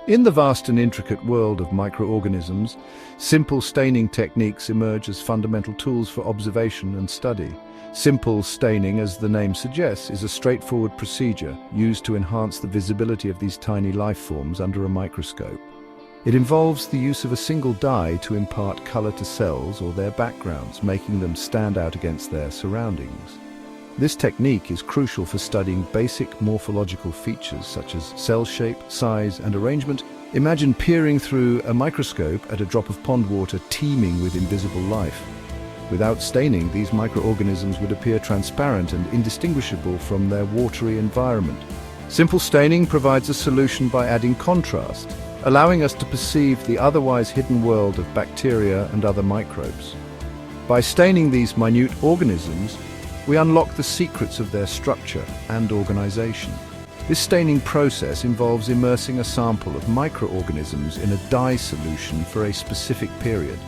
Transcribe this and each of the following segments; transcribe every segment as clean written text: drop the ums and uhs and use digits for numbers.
In the vast and intricate world of microorganisms, simple staining techniques emerge as fundamental tools for observation and study. Simple staining, as the name suggests, is a straightforward procedure used to enhance the visibility of these tiny life forms under a microscope. It involves the use of a single dye to impart color to cells or their backgrounds, making them stand out against their surroundings. This technique is crucial for studying basic morphological features such as cell shape, size, and arrangement. Imagine peering through a microscope at a drop of pond water teeming with invisible life. Without staining, these microorganisms would appear transparent and indistinguishable from their watery environment. Simple staining provides a solution by adding contrast, allowing us to perceive the otherwise hidden world of bacteria and other microbes. By staining these minute organisms, we unlock the secrets of their structure and organization. This staining process involves immersing a sample of microorganisms in a dye solution for a specific period.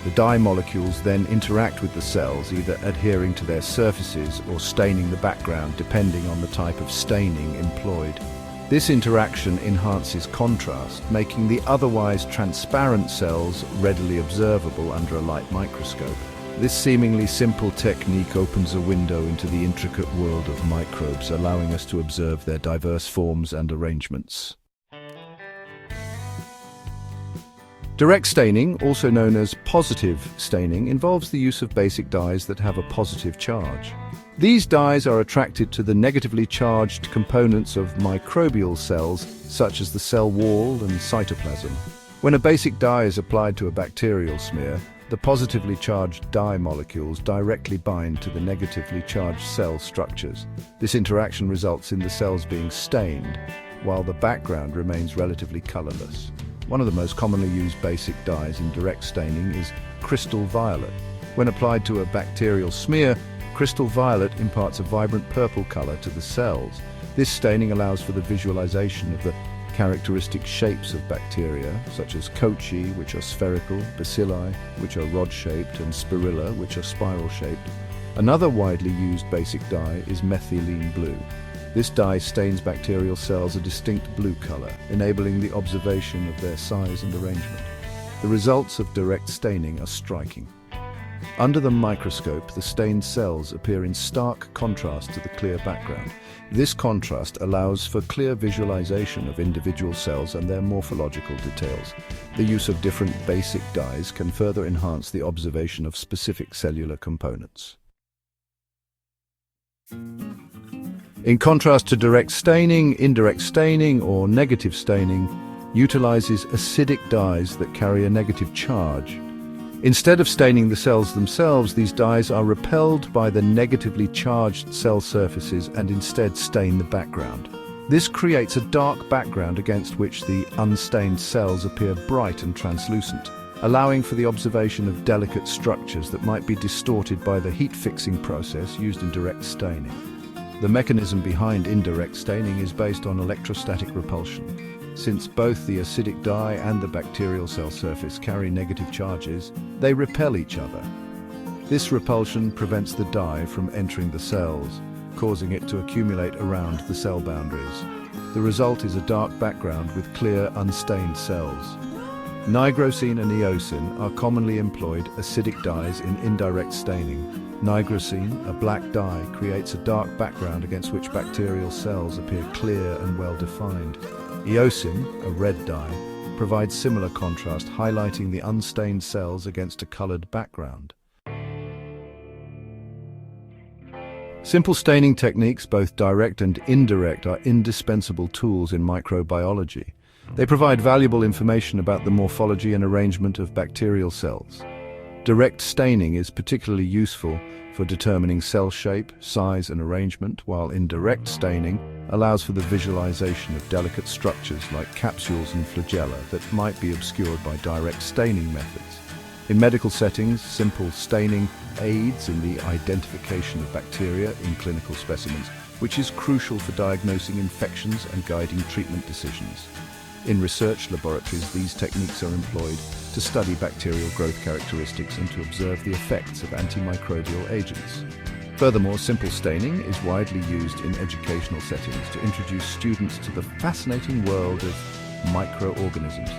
The dye molecules then interact with the cells, either adhering to their surfaces or staining the background, depending on the type of staining employed. This interaction enhances contrast, making the otherwise transparent cells readily observable under a light microscope. This seemingly simple technique opens a window into the intricate world of microbes, allowing us to observe their diverse forms and arrangements. Direct staining, also known as positive staining, involves the use of basic dyes that have a positive charge. These dyes are attracted to the negatively charged components of microbial cells, such as the cell wall and cytoplasm. When a basic dye is applied to a bacterial smear, the positively charged dye molecules directly bind to the negatively charged cell structures. This interaction results in the cells being stained, while the background remains relatively colorless. One of the most commonly used basic dyes in direct staining is crystal violet. When applied to a bacterial smear, crystal violet imparts a vibrant purple color to the cells. This staining allows for the visualization of the characteristic shapes of bacteria, such as cocci, which are spherical, bacilli, which are rod-shaped, and spirilla, which are spiral-shaped. Another widely used basic dye is methylene blue. This dye stains bacterial cells a distinct blue color, enabling the observation of their size and arrangement. The results of direct staining are striking. Under the microscope, the stained cells appear in stark contrast to the clear background. This contrast allows for clear visualization of individual cells and their morphological details. The use of different basic dyes can further enhance the observation of specific cellular components. In contrast to direct staining, indirect staining, or negative staining utilizes acidic dyes that carry a negative charge. Instead of staining the cells themselves, these dyes are repelled by the negatively charged cell surfaces and instead stain the background. This creates a dark background against which the unstained cells appear bright and translucent, allowing for the observation of delicate structures that might be distorted by the heat-fixing process used in direct staining. The mechanism behind indirect staining is based on electrostatic repulsion. Since both the acidic dye and the bacterial cell surface carry negative charges, they repel each other. This repulsion prevents the dye from entering the cells, causing it to accumulate around the cell boundaries. The result is a dark background with clear, unstained cells. Nigrosine and eosin are commonly employed acidic dyes in indirect staining. Nigrosine, a black dye, creates a dark background against which bacterial cells appear clear and well-defined. Eosin, a red dye, provides similar contrast, highlighting the unstained cells against a colored background. Simple staining techniques, both direct and indirect, are indispensable tools in microbiology. They provide valuable information about the morphology and arrangement of bacterial cells. Direct staining is particularly useful for determining cell shape, size, and arrangement, while indirect staining allows for the visualization of delicate structures like capsules and flagella that might be obscured by direct staining methods. In medical settings, simple staining aids in the identification of bacteria in clinical specimens, which is crucial for diagnosing infections and guiding treatment decisions. In research laboratories, these techniques are employed to study bacterial growth characteristics and to observe the effects of antimicrobial agents. Furthermore, simple staining is widely used in educational settings to introduce students to the fascinating world of microorganisms.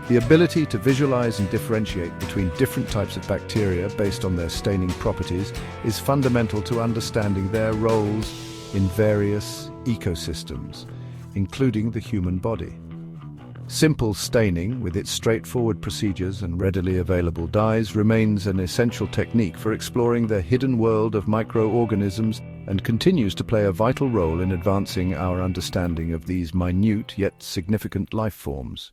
The ability to visualize and differentiate between different types of bacteria based on their staining properties is fundamental to understanding their roles in various ecosystems, including the human body. Simple staining, with its straightforward procedures and readily available dyes, remains an essential technique for exploring the hidden world of microorganisms and continues to play a vital role in advancing our understanding of these minute yet significant life forms.